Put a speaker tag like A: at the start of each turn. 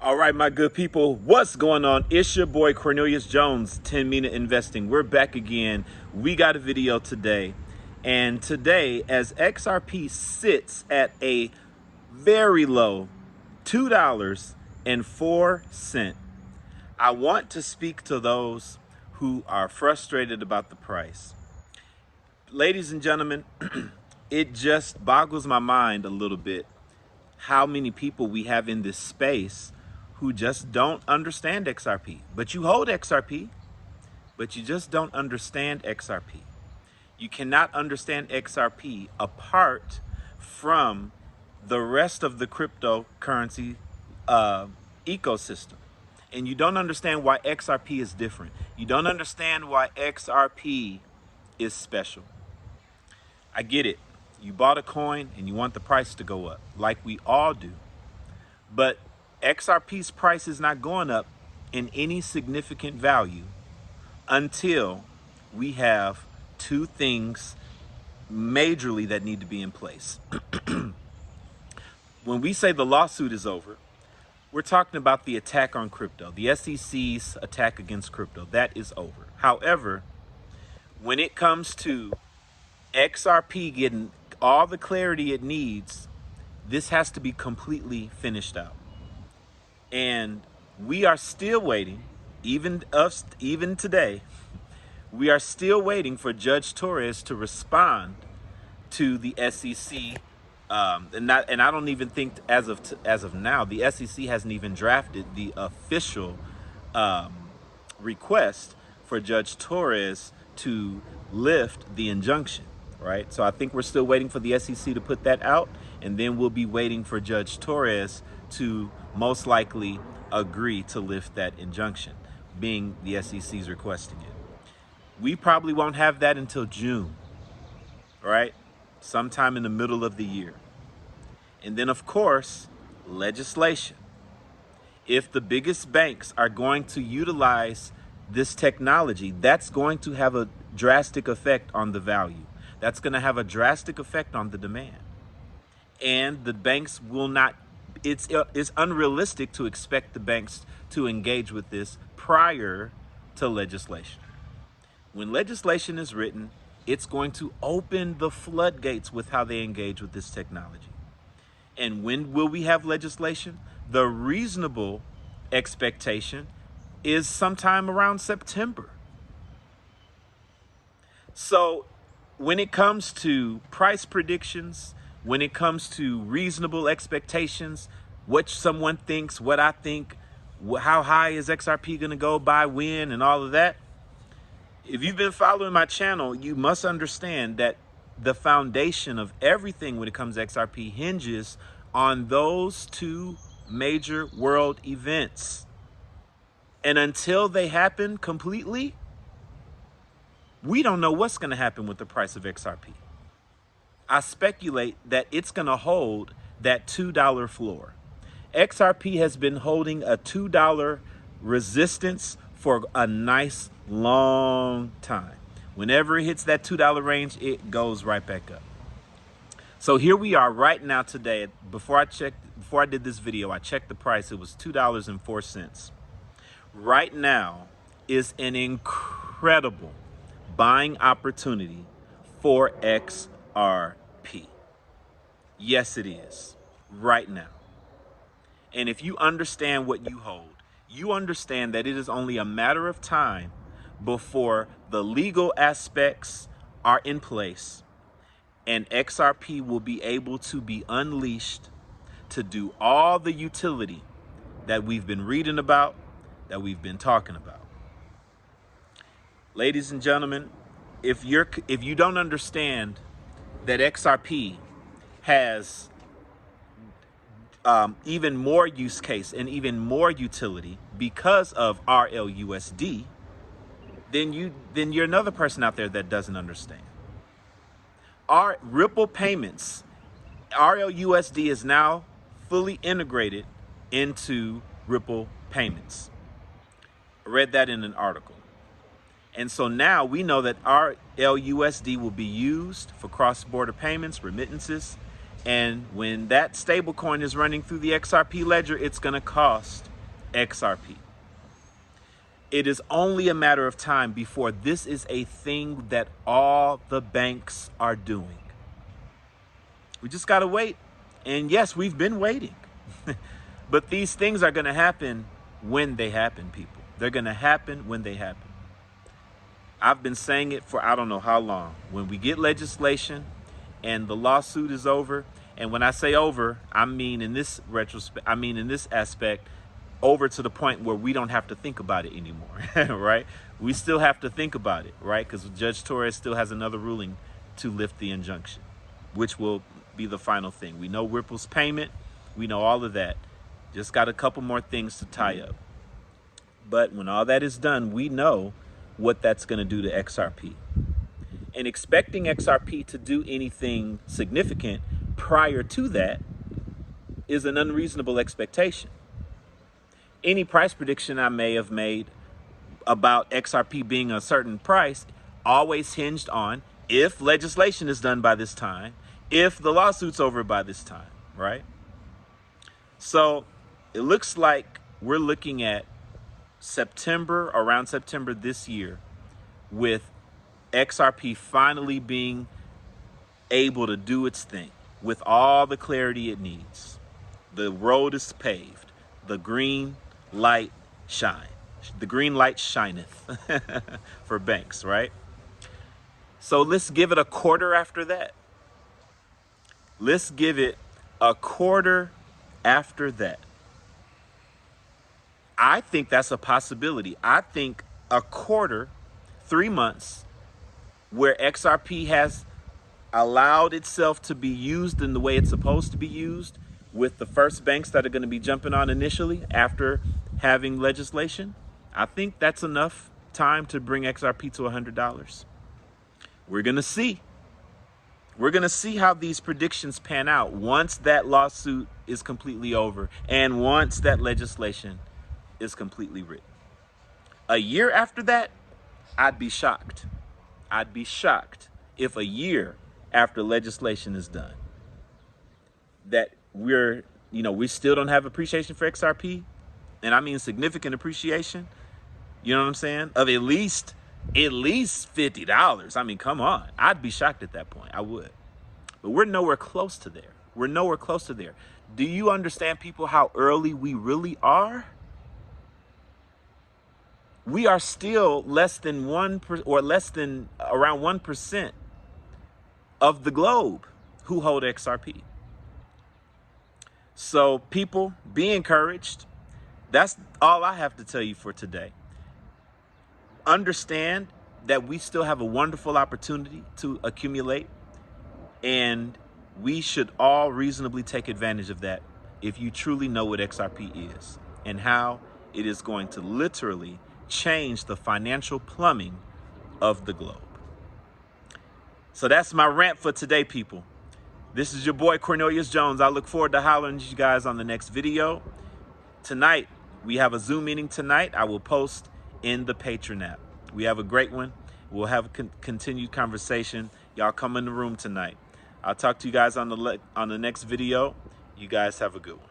A: All right, my good people, what's going on? It's your boy Cornelius Jones, 10-Minute Investing. We're back again. We got a video today. And today, as XRP sits at a very low $2.04, I want to speak to those who are frustrated about the price. Ladies and gentlemen, it just boggles my mind a little bit how many people we have in this space who just don't understand XRP. But you hold XRP, but you just don't understand XRP. You cannot understand XRP apart from the rest of the cryptocurrency ecosystem. And you don't understand why XRP is different. You don't understand why XRP is special. I get it. You bought a coin and you want the price to go up, like we all do. But XRP's price is not going up in any significant value until we have two things majorly that need to be in place. When we say the lawsuit is over, we're talking about the attack on crypto, the SEC's attack against crypto. That is over. However, when it comes to XRP getting all the clarity it needs, this has to be completely finished out. And we are still waiting, even today, we are still waiting for Judge Torres to respond to the SEC. And I don't even think as of now, the SEC hasn't even drafted the official request for Judge Torres to lift the injunction. Right? So I think we're still waiting for the SEC to put that out, and then we'll be waiting for Judge Torres to most likely agree to lift that injunction, being the SEC's requesting it. We probably won't have that until June, right? Sometime in the middle of the year. And then, of course, legislation. If the biggest banks are going to utilize this technology, that's going to have a drastic effect on the value. That's going to have a drastic effect on the demand. And the banks will not, it's unrealistic to expect the banks to engage with this prior to legislation. When legislation is written, it's going to open the floodgates with how they engage with this technology. And when will we have legislation? The reasonable expectation is sometime around September. So when it comes to price predictions, when it comes to reasonable expectations, what someone thinks, what I think, how high is XRP going to go by when, and all of that, if you've been following my channel, you must understand that the foundation of everything when it comes to XRP hinges on those two major world events. And until they happen completely, we don't know what's going to happen with the price of XRP. I speculate that it's going to hold that $2 floor. XRP has been holding a $2 resistance for a nice long time. Whenever it hits that $2 range, it goes right back up. So here we are right now today. Before I did this video, I checked the price. It was $2.04. Right now is an incredible buying opportunity for XRP. Yes, it is right now. And if you understand what you hold, you understand that it is only a matter of time before the legal aspects are in place and XRP will be able to be unleashed to do all the utility that we've been reading about, that we've been talking about. Ladies and gentlemen, if you don't understand that XRP has even more use case and even more utility because of RL USD, then you're another person out there that doesn't understand. Our Ripple payments, RL USD is now fully integrated into Ripple payments. I read that in an article. And so now we know that RL USD will be used for cross-border payments, remittances, and when that stablecoin is running through the XRP ledger, it's going to cost XRP. It is only a matter of time before this is a thing that all the banks are doing. We just got to wait. And yes, we've been waiting. But these things are going to happen when they happen, people. They're going to happen when they happen. I've been saying it for I don't know how long. When we get legislation and the lawsuit is over, and when I say over, I mean in this aspect, over to the point where we don't have to think about it anymore, right? We still have to think about it, right? Because Judge Torres still has another ruling to lift the injunction, which will be the final thing. We know Ripple's payment. We know all of that. Just got a couple more things to tie up. But when all that is done, we know what that's going to do to XRP. And expecting XRP to do anything significant prior to that is an unreasonable expectation. Any price prediction I may have made about XRP being a certain price always hinged on if legislation is done by this time, if the lawsuit's over by this time, right? So it looks like we're looking at September, around September this year, with XRP finally being able to do its thing with all the clarity it needs. The road is paved. The green light shine. The green light shineth for banks, right? So let's give it a quarter after that. Let's give it a quarter after that. I think that's a possibility. I think a quarter, 3 months, where XRP has allowed itself to be used in the way it's supposed to be used, with the first banks that are going to be jumping on initially after having legislation, I think that's enough time to bring XRP to $100. We're going to see. We're going to see how these predictions pan out once that lawsuit is completely over and once that legislation is completely written. A year after that, I'd be shocked. I'd be shocked if a year after legislation is done that we still don't have appreciation for XRP. And I mean significant appreciation. You know what I'm saying? Of at least $50. I mean, come on. I'd be shocked at that point. I would. But we're nowhere close to there. We're nowhere close to there. Do you understand, people, how early we really are? We are still less than 1% or less than around 1% of the globe who hold XRP. So people, be encouraged. That's all I have to tell you for today. Understand that we still have a wonderful opportunity to accumulate, and we should all reasonably take advantage of that if you truly know what XRP is and how it is going to literally change the financial plumbing of the globe. So that's my rant for today, people. This is your boy Cornelius Jones. I look forward to hollering at you guys on the next video. Tonight, we have a Zoom meeting tonight. I will post in the Patreon app. We have a great one. We'll have a continued conversation. Y'all come in the room tonight. I'll talk to you guys on the next video. You guys have a good one.